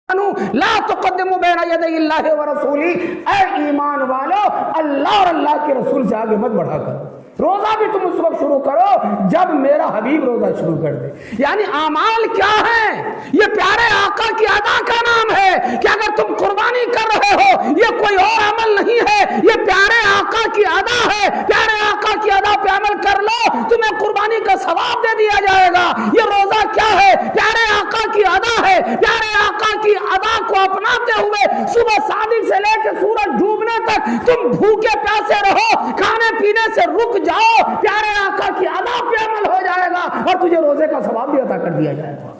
ला तुक़द्दिमू बैना यदैहिल्लाहि व रसूली, ऐ ईमान वालो अल्लाह और अल्लाह के रसूल से आगे मत बढ़ा करो। रोजा भी तुम उस वक्त शुरू करो जब मेरा हबीब रोजा शुरू कर दे। यानी अमाल क्या है? ये प्यारे आका की अदा का नाम है कि अगर तुम कुर्बानी कर रहे हो, ये कोई और अमल नहीं है, ये प्यारे आका की अदा है। प्यारे आका की अदा पे अमल कर लो, तुम्हें कुर्बानी का सवाब दे दिया जाएगा। ये रोजा क्या है? प्यारे आका की अदा है। प्यारे आका की अदा को अपनाते हुए सुबह सादिक से लेकर सूरज डूबने तक तुम भूखे प्यासे रहो, खाने पीने से रुक जाओ, प्यारे आका की अदा पे अमल हो जाएगा और तुझे रोजे का सवाब भी अदा कर दिया जाएगा।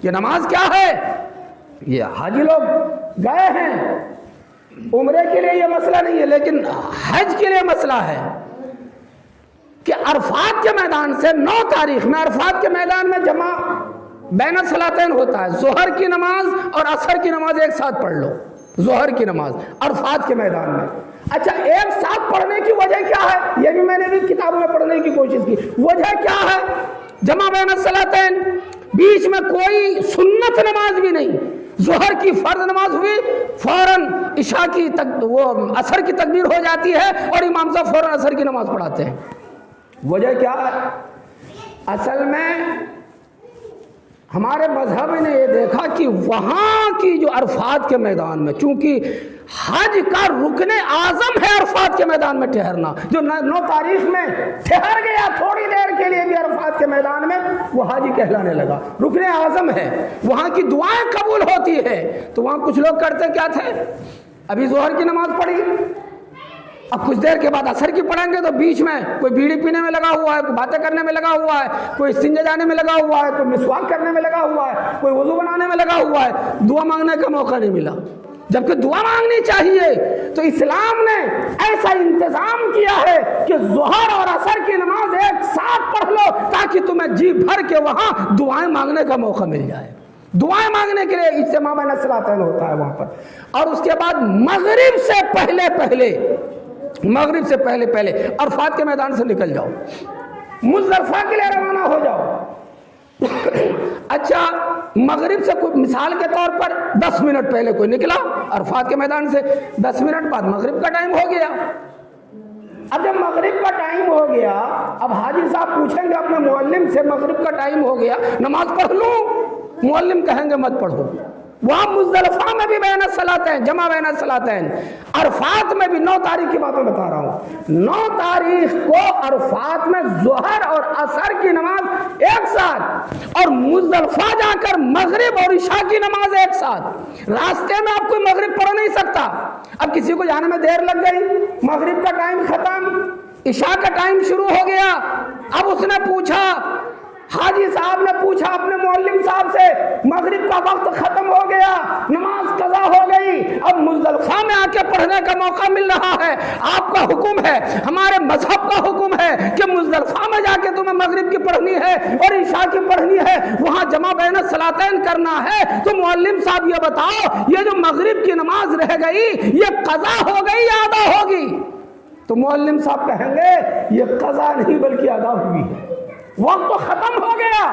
ये नमाज क्या है? ये हाजी लोग गए हैं उम्रे के लिए, ये मसला नहीं है, लेकिन हज के लिए मसला है कि अरफात के मैदान से 9 तारीख में अरफात के मैदान में जमा बैन सलातैन होता है। जोहर की नमाज और असर की नमाज एक साथ पढ़ लो। जोहर की नमाज अरफात के मैदान में। अच्छा, एक साथ पढ़ने की वजह क्या है? ये भी मैंने भी किताबों में पढ़ने की कोशिश की। वजह क्या है? जमा बैन सलातैन, बीच में कोई सुन्नत नमाज भी नहीं। जोहर की फर्ज नमाज हुई, फौरन इशा की वो असर की तकबीर हो जाती है और इमाम साहब फौरन असर की नमाज पढ़ाते हैं। वजह क्या है? असल में हमारे मजहब ने ये देखा कि वहाँ की जो अरफात के मैदान में, चूंकि हज का रुकने आजम है अरफात के मैदान में ठहरना, जो 9 तारीख में ठहर गया थोड़ी देर के लिए भी अरफात के मैदान में, वो हाजी कहलाने लगा। रुकने आजम है, वहाँ की दुआएं कबूल होती है। तो वहाँ कुछ लोग करते क्या थे, अभी जोहर की नमाज पढ़ी, अब कुछ देर के बाद असर की पढ़ेंगे तो बीच में कोई बीड़ी पीने में लगा हुआ है, कोई बातें करने में लगा हुआ है, कोई इस्तिंजा जाने में लगा हुआ है, कोई मिसवाक करने में लगा हुआ है, कोई वुजू बनाने में लगा हुआ है। दुआ मांगने का मौका नहीं मिला, जबकि दुआ मांगनी चाहिए। तो इस्लाम ने ऐसा इंतजाम किया है कि जोहर और असर की नमाज एक साथ पढ़ लो ताकि तुम्हें जी भर के वहां दुआएं मांगने का मौका मिल जाए। दुआएं मांगने के लिए इज्तिमा बैन सलातैन होता है वहां पर। और उसके बाद मगरिब से पहले पहले अरफात के मैदान से निकल जाओ, मुज़दलिफा के लिए रवाना हो जाओ। अच्छा, मगरिब से कोई मिसाल के तौर पर 10 मिनट पहले कोई निकला अरफात के मैदान से, 10 मिनट बाद मगरिब का टाइम हो गया। अब जब मगरिब का टाइम हो गया, अब हाजी साहब पूछेंगे अपने मुअल्लिम से, मगरिब का टाइम हो गया, नमाज पढ़ लूं? मुअल्लिम कहेंगे मत पढ़ो। वहां मुज़दलिफा में भी बैन सलातैन, जमा बैन सलातैन, अरफात में भी 9 तारीख की बातें बता रहा हूं। 9 तारीख को अरफात में जोहर और असर की नमाज एक साथ, और मुज़दलिफा जाकर मगरिब और इशा की नमाज एक साथ। रास्ते में आप कोई मगरिब पढ़ नहीं सकता। अब किसी को जाने में देर लग गई, मगरिब का टाइम खत्म, इशा का टाइम शुरू हो गया। अब उसने पूछा, हाजी साहब ने पूछा अपने मुअल्लिम साहब से, मगरिब का वक्त खत्म हो गया, नमाज कज़ा हो गई, अब मुज़दलिफा में आके पढ़ने का मौका मिल रहा है। आपका हुक्म है, हमारे मजहब का हुक्म है कि मुज़दलिफा में जाके तुम्हें मगरिब की पढ़नी है और इशा की पढ़नी है, वहां जमा बैन सलातैन करना है। तो मुअल्लिम साहब ये बताओ, ये जो मगरिब की नमाज रह गई, ये कज़ा हो गई या अदा होगी? तो मुअल्लिम साहब कहेंगे ये कज़ा नहीं बल्कि अदा हुई है, वक्त तो खत्म हो गया,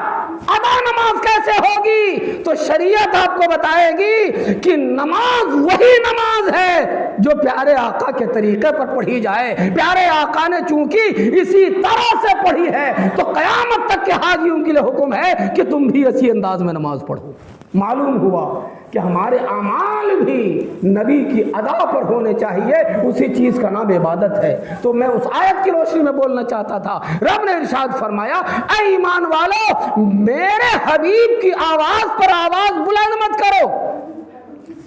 अदा नमाज कैसे होगी? तो शरीयत आपको बताएगी कि नमाज वही नमाज है जो प्यारे आका के तरीके पर पढ़ी जाए। प्यारे आका ने चूंकि इसी तरह से पढ़ी है, तो कयामत तक के हाजियों के लिए हुक्म है कि तुम भी इसी अंदाज में नमाज पढ़ो। मालूम हुआ कि हमारे अमाल भी नबी की अदा पर होने चाहिए, उसी चीज का नाम इबादत है। तो मैं उस आयत की रोशनी में बोलना चाहता था। रब ने इरशाद फरमाया, ऐ ईमान वालो, मेरे हबीब की आवाज पर आवाज बुलंद मत करो।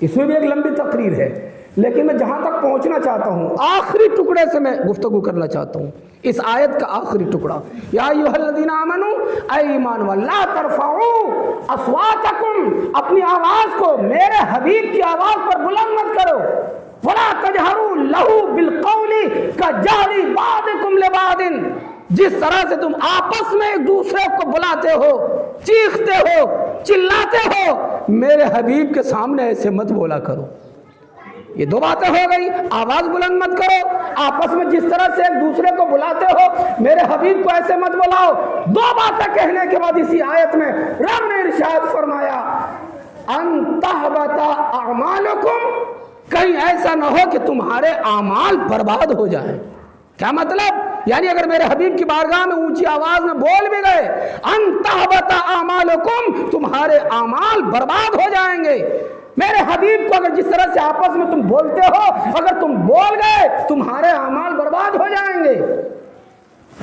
इसमें भी एक लंबी तकरीर है, लेकिन मैं जहां तक पहुंचना चाहता हूं, आखिरी टुकड़े से मैं गुफ्तगू करना चाहता हूं। इस आयत का आखिरी टुकड़ा, या अय्युहल्लज़ीना आमनू, ऐ ईमान वालो, ला तरफ़ऊ अस्वातकुम, अपनी आवाज को मेरे हबीब की आवाज पर बुलंद मत करो। वला तजहरू लहू बिलक़ौली कजहरी बादिकुम लिबादिन, जिस तरह से तुम आपस में एक दूसरे को बुलाते हो, चीखते हो, चिल्लाते हो, मेरे हबीब के सामने ऐसे मत बोला करो। ये 2 बातें हो गई, आवाज बुलंद मत करो, आपस में जिस तरह से एक दूसरे को बुलाते हो, मेरे हबीब को ऐसे मत बुलाओ। 2 बातें कहने के बाद इसी आयत में रब ने इरशाद फरमाया, अंतहबता अमालकुम, कहीं ऐसा ना हो कि तुम्हारे अमाल बर्बाद हो जाए। क्या मतलब? यानी अगर मेरे हबीब की बारगाह में ऊंची आवाज में बोल भी गए अंतहबता अमालकुम, तुम्हारे अमाल बर्बाद हो जाएंगे। मेरे हबीब को अगर जिस तरह से आपस में तुम बोलते हो, अगर तुम बोल गए तुम्हारे अमाल बर्बाद हो जाएंगे।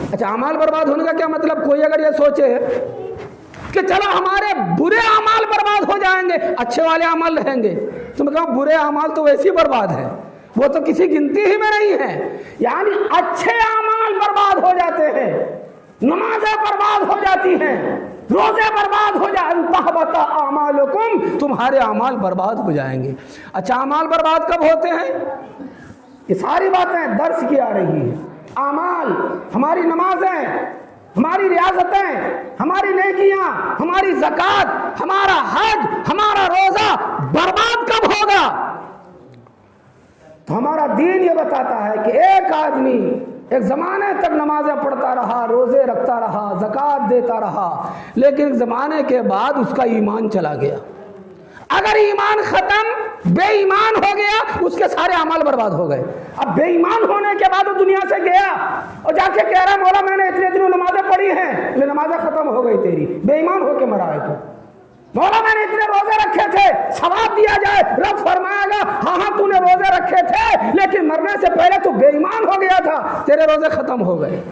अच्छा, अमाल बर्बाद होने का क्या मतलब? कोई अगर ये सोचे कि चलो हमारे बुरे अमाल बर्बाद हो जाएंगे, अच्छे वाले अमाल रहेंगे, तो मैं कहूं बुरे अमाल तो वैसे ही बर्बाद है, वो तो किसी गिनती ही में नहीं है। यानी अच्छे अमाल बर्बाद हो जाते हैं, नमाजें बर्बाद हो जाती हैं, रोजे बर्बाद हो जाए, अंतहबता अमालुकुम, तुम्हारे अमाल बर्बाद हो जाएंगे। अच्छा, अमाल बर्बाद कब होते हैं? ये सारी बातें दर्स की आ रही है। अमाल, हमारी नमाजें, हमारी रियासतें, हमारी नेकियां, हमारी ज़कात, हमारा हज, हमारा रोजा बर्बाद कब होगा? तो हमारा दीन ये बताता है कि एक आदमी एक ज़माने तक नमाज़ें पढ़ता रहा, रोज़े रखता रहा, ज़कात देता रहा, लेकिन एक ज़माने के बाद उसका ईमान चला गया। अगर ईमान ख़त्म, बेईमान हो गया, उसके सारे अमाल बर्बाद हो गए। अब बेईमान होने के बाद वो दुनिया से गया और जाके कह रहा मौला मैंने इतने दिनों नमाज़ें पढ़ी हैं, ले नमाज़ें ख़त्म हो गई तेरी, बेईमान होके मरा है तो। मौला मैंने इतने रोजे रखे थे, सवाब दिया जाए, रब फरमाएगा हाँ हाँ तूने रोजे रखे थे, लेकिन मरने से पहले तू बेईमान हो गया था, तेरे रोजे खत्म हो गए।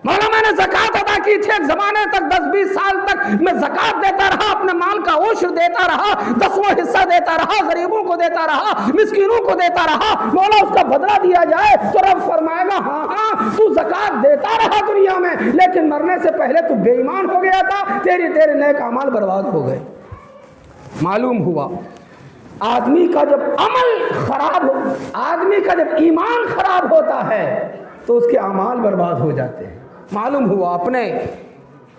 मौला मैंने ज़कात अदा की थी, एक ज़माने तक 10-20 साल तक मैं ज़कात देता रहा, अपने माल का उश्र देता रहा, 10वां हिस्सा देता रहा, गरीबों को देता रहा, मिस्कीनों को देता रहा, मौला उसका बदला दिया जाए, तो रब फरमाएगा हाँ हाँ तू ज़कात देता रहा दुनिया में, लेकिन मरने से पहले तू बेईमान हो गया था, तेरे नेक अमाल बर्बाद हो गए। मालूम हुआ आदमी का जब अमल खराब हो, आदमी का जब ईमान खराब होता है तो उसके अमाल बर्बाद हो जाते हैं। मालूम हुआ अपने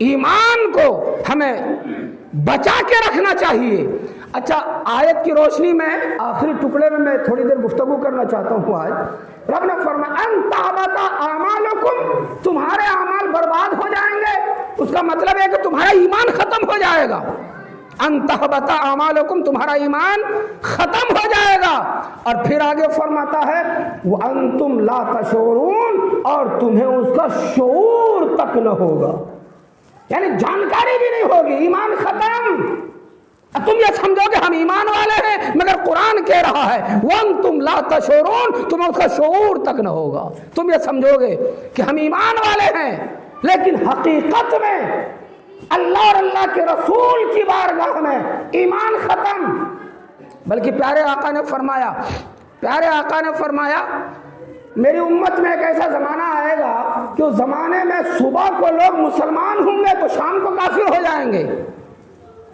ईमान को हमें बचा के रखना चाहिए। अच्छा, आयत की रोशनी में आखिरी टुकड़े में मैं थोड़ी देर गुफ्तगू करना चाहता हूँ। आज रब ने फरमाया अंतहबता अमालुकुम, तुम्हारे अमाल बर्बाद हो जाएंगे। उसका मतलब है कि तुम्हारा ईमान खत्म हो जाएगा। अंतहबता अमालुकुम, तुम्हारा ईमान खत्म हो जाएगा। और फिर आगे फरमाता है वो अंतुम ला तशऊरून, और तुम्हें उसका शऊर तक न होगा, यानी जानकारी भी नहीं होगी, ईमान खत्म। तुम ये समझोगे हम ईमान वाले हैं, मगर कुरान कह रहा है वन तुम ला तशऊरून, तुम्हें उसका शऊर तक न होगा। तुम ये समझोगे कि हम ईमान वाले हैं, लेकिन हकीकत में अल्लाह और अल्लाह के रसूल की बारगाह में ईमान खत्म। बल्कि प्यारे आका ने फरमाया मेरी उम्मत में एक ऐसा जमाना आएगा कि उस जमाने में सुबह को लोग मुसलमान होंगे तो शाम को काफिर हो जाएंगे,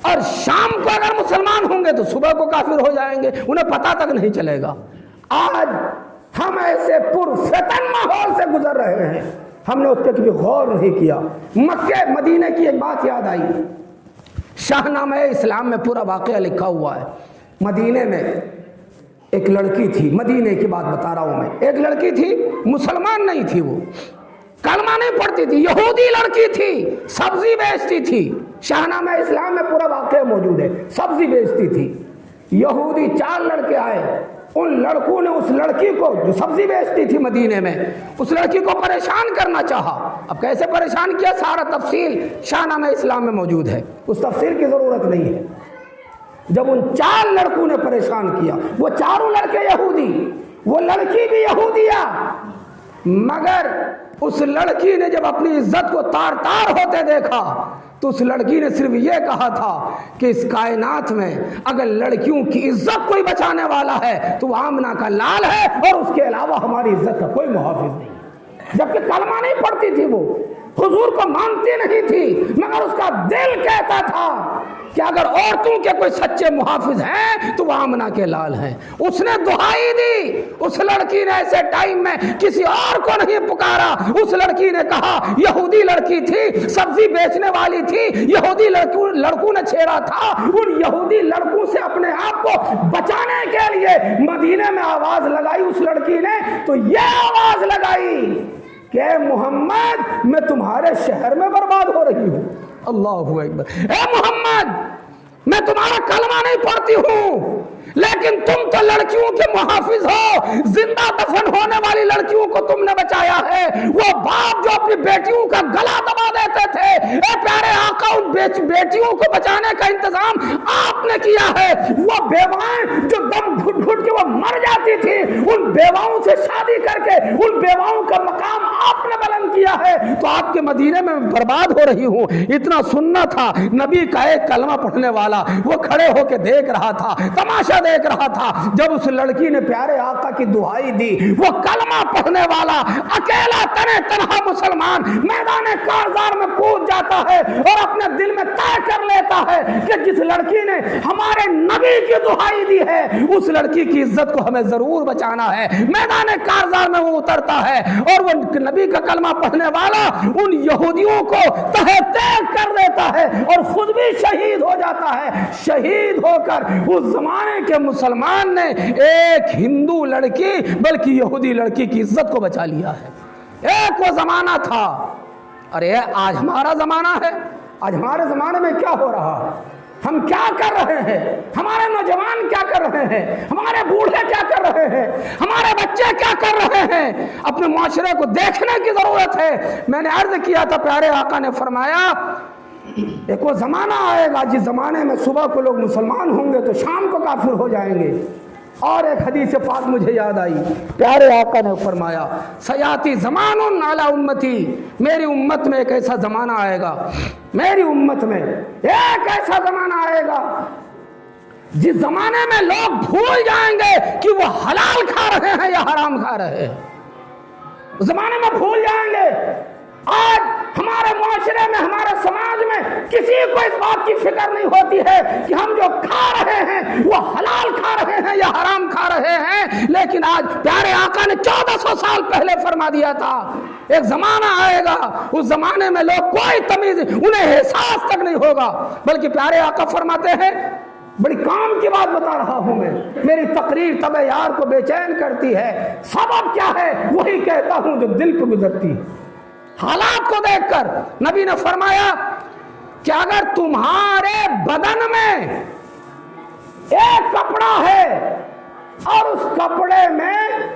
और शाम को अगर मुसलमान होंगे तो सुबह को काफिर हो जाएंगे, उन्हें पता तक नहीं चलेगा। आज हम ऐसे पुरफितन माहौल से गुजर रहे हैं, हमने उस पर कभी गौर नहीं किया। मक्के मदीने की एक बात याद आई, शाहनामे इस्लाम में पूरा वाक़या लिखा हुआ है। मदीने में एक लड़की थी, मदीने की बात बता रहा हूं मैं, एक लड़की थी, मुसलमान नहीं थी, वो कलमा नहीं पढ़ती थी, यहूदी लड़की थी, सब्जी बेचती थी। शाहनामे इस्लाम में पूरा वाक़या मौजूद है, सब्जी बेचती थी। यहूदी 4 लड़के आए, उन लड़कों ने उस लड़की को जो सब्जी बेचती थी मदीने में, उस लड़की को परेशान करना चाहा। अब कैसे परेशान किया, सारा तफसील शाहनामे इस्लाम में मौजूद है, उस तफसील की जरूरत नहीं है। जब उन 4 लड़कों ने परेशान किया, वो चारों लड़के यहूदी, वो लड़की भी यहूदिया, मगर उस लड़की ने जब अपनी इज्जत को तार तार होते देखा तो उस लड़की ने सिर्फ ये कहा था कि इस कायनात में अगर लड़कियों की इज्जत कोई बचाने वाला है तो वो आमना का लाल है, और उसके अलावा हमारी इज्जत का कोई मुहाफिज नहीं। जबकि कलमा नहीं पढ़ती थी, वो हुजूर को मानती नहीं थी, मगर उसका दिल कहता था कि अगर औरतों के कोई सच्चे मुहाफिज हैं तो वो आमना के लाल हैं। उसने दुहाई दी, उस लड़की ने ऐसे टाइम में किसी और को नहीं पुकारा। उस लड़की ने कहा, यहूदी लड़की थी, सब्जी बेचने वाली थी, यहूदी लड़कों ने छेड़ा था, उन यहूदी लड़कों से अपने आप को बचाने के लिए मदीने में आवाज लगाई उस लड़की ने। तो ये आवाज लगाई कि मोहम्मद मैं तुम्हारे शहर में बर्बाद हो रही हूं। अल्लाहु अकबर। ए मोहम्मद, मैं तुम्हारा कलमा नहीं पढ़ती हूं, लेकिन तुम तो लड़कियों के मुहाफिज हो। जिंदा दफन होने वाली लड़कियों को तुमने बचाया है। वो बाप जो अपनी बेटियों का गला दबा देते थे, ए प्यारे आका, उन बेटियों को बचाने का इंतजाम आपने किया है। वो बेवाएं जो दम घुट घुट के वो मर जाती थी, उन बेवाओं से शादी करके उन बेवाओं का मकाम आपने बुलंद किया है। तो आपके मदीने में बर्बाद हो रही हूं। इतना सुनना था। नबी का एक कलमा पढ़ने वाला वो खड़े होकर देख रहा था, तमाशा देख रहा था। जब उस लड़की ने प्यारे आका की दुहाई दी, वो कलमा पढ़ने वाला अकेला तने तनहा मुसलमान मैदान कारजार में कूद जाता है और अपने दिल में तय कर लेता है कि जिस लड़की ने हमारे नबी की दुहाई दी है, उस लड़की की इज्जत को हमें जरूर बचाना है। मैदान कारजार में वो उतरता है और वो नबी का कलमा पढ़ने वाला उन यहूदियों को तहे तय कर देता है और खुद भी शहीद हो जाता है। शहीद होकर उस जमाने के मुसलमान ने एक हिंदू लड़की बल्कि यहूदी लड़की की इज्जत को बचा लिया है। एक वो जमाना था। अरे आज हमारा जमाना है। आज हमारे जमाने में क्या हो रहा है? हम क्या कर रहे हैं? हमारे नौजवान क्या कर रहे हैं? हमारे बूढ़े क्या कर रहे हैं? हमारे बच्चे क्या कर रहे हैं? अपने मुआशरे को देखने की जरूरत है। मैंने अर्ज किया था, प्यारे आका ने फरमाया एक वो जमाना आएगा जिस जमाने में सुबह को लोग मुसलमान होंगे तो शाम को काफिर हो जाएंगे। और एक हदीस पाक मुझे याद आई, प्यारे आका ने फरमाया सयाती ज़मानुन अला उम्मती, मेरी उम्मत में एक ऐसा जमाना आएगा, मेरी उम्मत में एक ऐसा जमाना आएगा जिस जमाने में लोग भूल जाएंगे कि वो हलाल खा रहे हैं या हराम खा रहे हैं। उस जमाने में भूल जाएंगे। आज हमारे मुआशरे में, हमारे समाज में किसी को इस बात की फिक्र नहीं होती है कि हम जो खा रहे हैं वो हलाल खा रहे हैं या हराम खा रहे हैं। लेकिन आज प्यारे आका ने 1400 साल पहले फरमा दिया था, एक जमाना आएगा, उस जमाने में लोग कोई तमीज, उन्हें एहसास तक नहीं होगा। बल्कि प्यारे आका फरमाते हैं, बड़ी काम की बात बता रहा हूं मैं, मेरी तकरीर तबे यार को बेचैन करती है। सबब क्या है? वही कहता हूं जो दिल पे गुजरती है। हालात को देखकर नबी ने फरमाया कि अगर तुम्हारे बदन में एक कपड़ा है और उस कपड़े में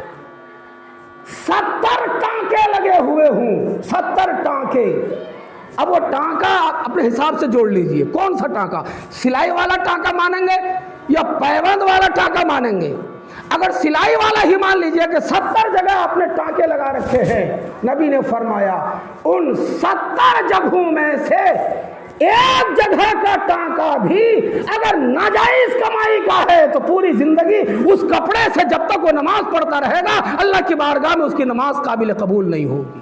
70 टांके लगे हुए हों, 70 टांके, अब वो टांका अपने हिसाब से जोड़ लीजिए। कौन सा टांका? सिलाई वाला टांका मानेंगे या पैबंद वाला टांका मानेंगे? अगर सिलाई वाला ही मान लीजिए कि 70 जगह आपने टांके लगा रखे हैं, नबी ने फरमाया उन 70 जगहों में से एक जगह का टांका भी अगर नाजायज कमाई का है तो पूरी जिंदगी उस कपड़े से जब तक वो नमाज पढ़ता रहेगा, अल्लाह की बारगाह में उसकी नमाज काबिल कबूल नहीं होगी।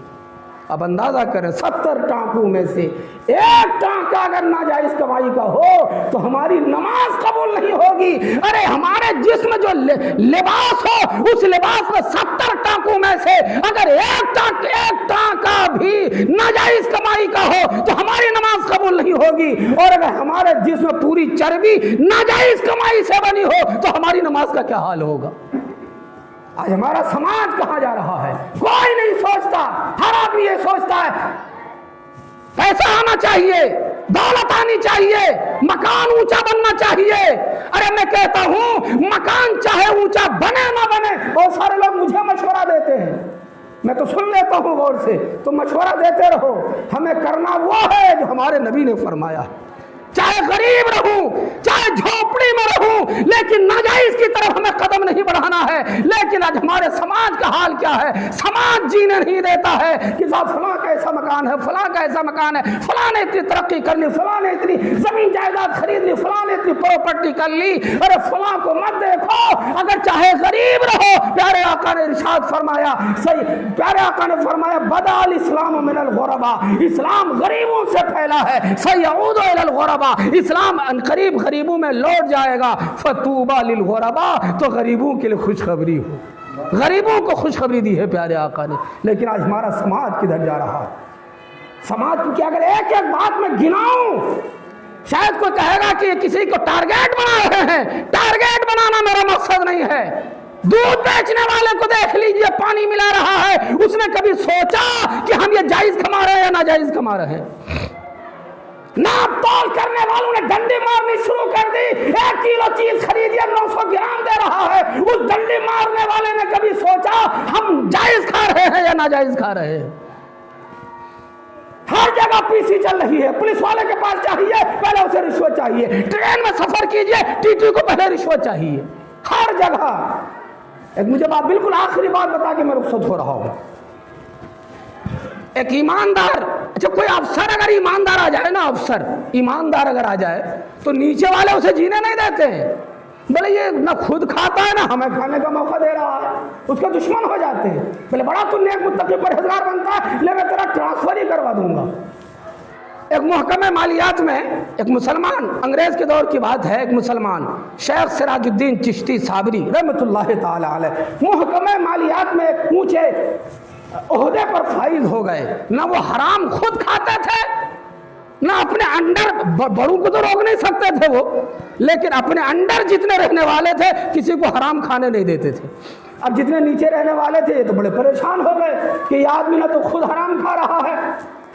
अब अंदाजा करें, 70 टांकों में से एक टांका अगर नाजायज कमाई का हो तो हमारी नमाज कबूल नहीं होगी। अरे हमारे जिस्म जो लिबास हो, उस लिबास में 70 टांकों में से अगर एक टांका भी नाजायज कमाई का हो तो हमारी नमाज कबूल नहीं होगी। और अगर हमारे जिस्म पूरी चर्बी नाजायज कमाई से बनी हो तो हमारी नमाज का क्या हाल होगा? आज हमारा समाज कहां जा रहा है? कोई नहीं सोचता। हर आदमी ये सोचता है पैसा आना चाहिए, दौलत आनी चाहिए, मकान ऊंचा बनना चाहिए। अरे मैं कहता हूं मकान चाहे ऊंचा बने ना बने, बहुत सारे लोग मुझे मशवरा देते हैं, मैं तो सुन लेता हूं गौर से, तो मशवरा देते रहो। हमें करना वो है जो हमारे नबी ने फरमाया। चाहे गरीब रहूं, चाहे झोपड़ी में रहूं, लेकिन नाजायज की तरफ हमें कदम नहीं बढ़ाना है। लेकिन आज हमारे समाज का हाल क्या है? समाज जीने नहीं देता है कि साहब फलां का ऐसा मकान है, फलां का ऐसा मकान है, फलां ने इतनी तरक्की कर ली, फलां ने इतनी जमीन जायदाद खरीद ली, फलां ने इतनी प्रॉपर्टी कर ली। अरे फलां को मत देखो, अगर चाहे गरीब रहो। प्यारे आका ने इरशाद फरमाया, सही प्यारे आका ने फरमाया, बदाल इस्लाम मिनल गुरबा, इस्लाम गरीबों से फैला है, सयऊदु इलल गुरबा, इस्लाम अनकरीब गरीबों में लौट जाएगा। फतूबा लिल गुरबा, तो गरीबों के लिए खुशखबरी हो। गरीबों को खुशखबरी दी है प्यारे आका ने। लेकिन आज हमारा समाज किधर जा रहा है? समाज की क्या, अगर एक एक बात में गिनाऊं, शायद कोई कहेगा कि किसी को टारगेट बना रहे हैं। टारगेट बनाना मेरा मकसद नहीं है। दूध बेचने वाले को देख लीजिए, पानी मिला रहा है, उसने कभी सोचा कि हम ये जायज कमा रहे हैं या नाजायज कमा रहे हैं? नाप तोल करने वालों ने डंडी मारनी शुरू कर दी। 1 किलो चीज खरीदिए 900 ग्राम दे रहा है। उस डंडी मारने वाले ने कभी सोचा हम जायज खा रहे हैं या नाजायज खा रहे हैं? हर जगह पीसी चल रही है। पुलिस वाले के पास चाहिए पहले उसे रिश्वत चाहिए। ट्रेन में सफर कीजिए टीटी को पहले रिश्वत चाहिए। हर जगह। एक मुझे बात बिल्कुल आखिरी बात बता के मैं रुखसत हो रहा हूं। एक ईमानदार, अच्छा कोई अफसर अगर ईमानदार आ जाए ना, अफसर ईमानदार अगर आ जाए तो नीचे वाले उसे जीने नहीं देते हैं। बोले ये ना खुद खाता है ना हमें खाने का मौका दे रहा है, उसके दुश्मन हो जाते हैं। बोले बड़ा तू नेक मुत्तकी परहेजगार बनता है, ले मैं तेरा ट्रांसफर ही करवा दूंगा। एक महकमे मालियात में एक मुसलमान, अंग्रेज के दौर की बात है, एक मुसलमान शेख सिराजुद्दीन चिश्ती साबरी रहमतुल्लाह ताला अलैह महकमे मालियात में एक ऊंचे ओहदे पर फाइज हो गए। ना वो हराम खुद खाते थे, ना अपने अंडर, बड़ों को तो रोक नहीं सकते थे वो, लेकिन अपने अंडर जितने रहने वाले थे किसी को हराम खाने नहीं देते थे। अब जितने नीचे रहने वाले थे ये तो बड़े परेशान हो गए कि ये आदमी ना तो खुद हराम खा रहा है,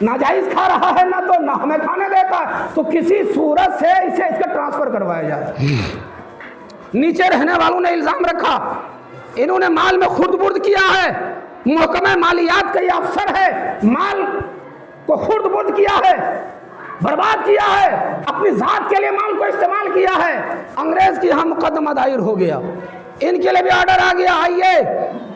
नाजायज खा रहा है, ना तो ना हमें खाने देता है, तो किसी सूरत से इसे इसका ट्रांसफर करवाया जाए। नीचे रहने वालों ने इल्जाम रखा इन्होंने माल में खुर्द-बुर्द किया है, महकमे मालियात का ये अफसर है, माल को खुर्द-बुर्द किया है, बर्बाद किया है, अपनी जात के लिए माल को इस्तेमाल किया है। अंग्रेज की यहाँ मुकदमा दायर हो गया, इनके लिए भी ऑर्डर आ गया, आइए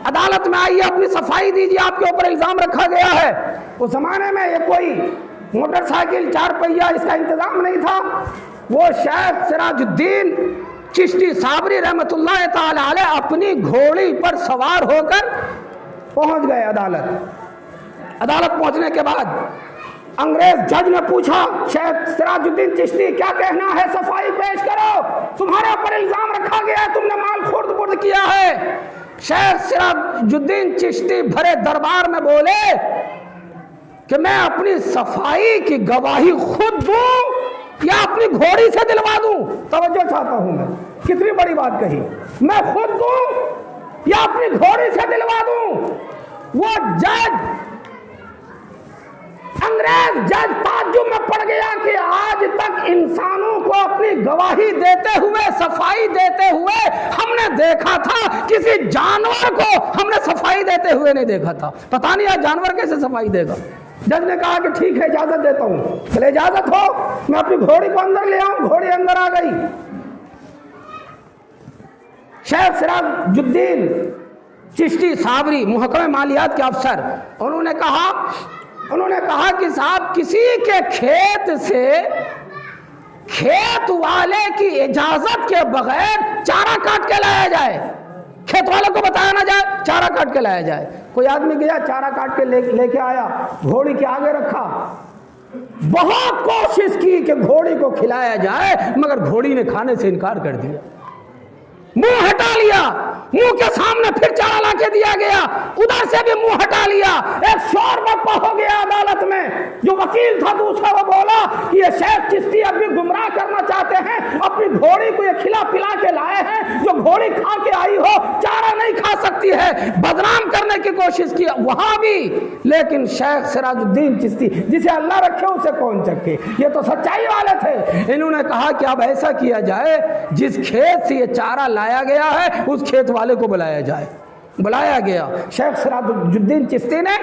अदालत में आइए, अपनी सफाई दीजिए, आपके ऊपर इल्जाम रखा गया है। उस जमाने में ये कोई मोटरसाइकिल 4 पहिया इसका इंतजाम नहीं था। वो शेख सिराजुद्दीन चिश्ती साबरी रहमतुल्लाह ताला अलैह अपनी घोड़ी पर सवार होकर पहुंच गए अदालत। अदालत पहुंचने के बाद अंग्रेज जज ने पूछा शेख सिराजुद्दीन चिश्ती क्या कहना है, सफाई पेश करो, तुम्हारे ऊपर इल्जाम रखा गया है तुमने माल खुर्द-बुर्द किया है। शेख सिराजुद्दीन चिश्ती भरे दरबार में बोले कि मैं अपनी सफाई की गवाही खुद दूं या अपनी घोड़ी से दिलवा दूं। तवज्जो चाहता हूं मैं, कितनी बड़ी बात कही, मैं खुद दूं या अपनी घोड़ी से दिलवा दूं। वो जज, अंग्रेज जज ताज्जुब में पड़ गया कि आज तक इंसानों को अपनी गवाही देते हुए, सफाई देते हुए हमने देखा था, किसी जानवर को हमने सफाई देते हुए नहीं देखा था। पता नहीं आज जानवर कैसे सफाई देगा। जज ने कहा कि ठीक है इजाजत देता हूं। चले इजाजत हो, मैं अपनी घोड़ी को अंदर ले आऊं। घोड़ी अंदर आ गई। शेख सिराजुद्दीन चिश्ती साबरी महकमे मालियात के अफसर, उन्होंने कहा कि साहब किसी के खेत से खेत वाले की इजाजत के बगैर चारा काट के लाया जाए, खेत वाले को बताया ना जाए, चारा काट के लाया जाए। कोई आदमी गया चारा काट के लेके आया, घोड़ी के आगे रखा, बहुत कोशिश की कि घोड़ी को खिलाया जाए, मगर घोड़ी ने खाने से इनकार कर दिया। मुंह हटा लिया, मुंह के सामने फिर चारा लाके दिया गया, उधर से भी मुंह हटा लिया। एक शोर बर्पा हो गया अदालत में। जो वकील था दूसरा वो बोला कि ये शेख चिश्ती अभी गुमराह करना चाहते हैं, अपनी घोड़ी को ये खिला पिला के लाए हैं, जो घोड़ी खा के आई हो चारा नहीं खा सकती है, बदनाम करने की कोशिश की वहां भी। लेकिन शेख सिराजुद्दीन चिश्ती, जिसे अल्लाह रखे उसे कौन चखे, ये तो सच्चाई वाले थे। इन्होंने कहा कि अब ऐसा किया जाए, जिस खेत से ये चारा लाया गया है उस खेत वाले को बुलाया जाए। बुलाया गया। शेख सिराजुद्दीन चिश्ती ने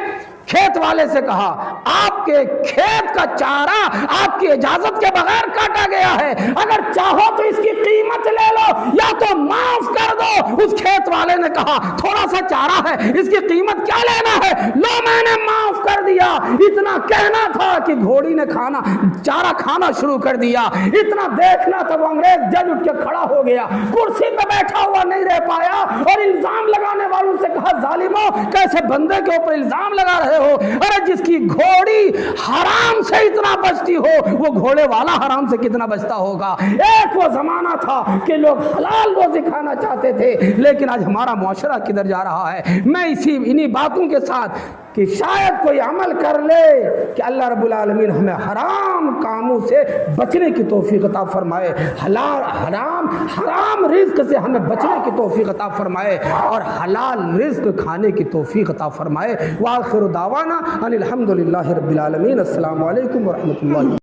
खेत वाले से कहा आपके खेत का चारा आपकी इजाजत के बगैर काटा गया है, अगर चाहो तो इसकी कीमत ले लो या तो माफ कर दो। उस खेत वाले ने कहा थोड़ा सा चारा है, इसकी कीमत क्या लेना है, लो मैंने माफ कर दिया। इतना कहना था कि घोड़ी ने चारा खाना शुरू कर दिया। इतना देखना था, वो अंग्रेज जज उठ के खड़ा हो गया, कुर्सी पे बैठा हुआ नहीं रह पाया और इल्जाम लगाने वालों से कहा जालिमों कैसे बंदे के ऊपर इल्जाम लगा रहे हो, अरे जिसकी घोड़ी हराम से इतना बचती हो वो घोड़े वाला हराम से कितना बचता होगा। एक वो जमाना था कि लोग हलाल रोजी खाना चाहते थे, लेकिन आज हमारा मुआशरा किधर जा रहा है। मैं इन्हीं बातों के साथ कि शायद कोई अमल कर ले कि अल्लाह रब्बुल आलमीन हमें हराम कामों से बचने की तौफीक अता फरमाए, हराम रिज्क से हमें बचने की तौफीक अता फरमाए और हलाल रिज्क खाने की तौफीक अता फरमाए। व आखिर दावाना अनिल हम्दुलिल्लाहि रब्बिल आलमीन। अस्सलामु अलैकुम व रहमतुल्लाहि।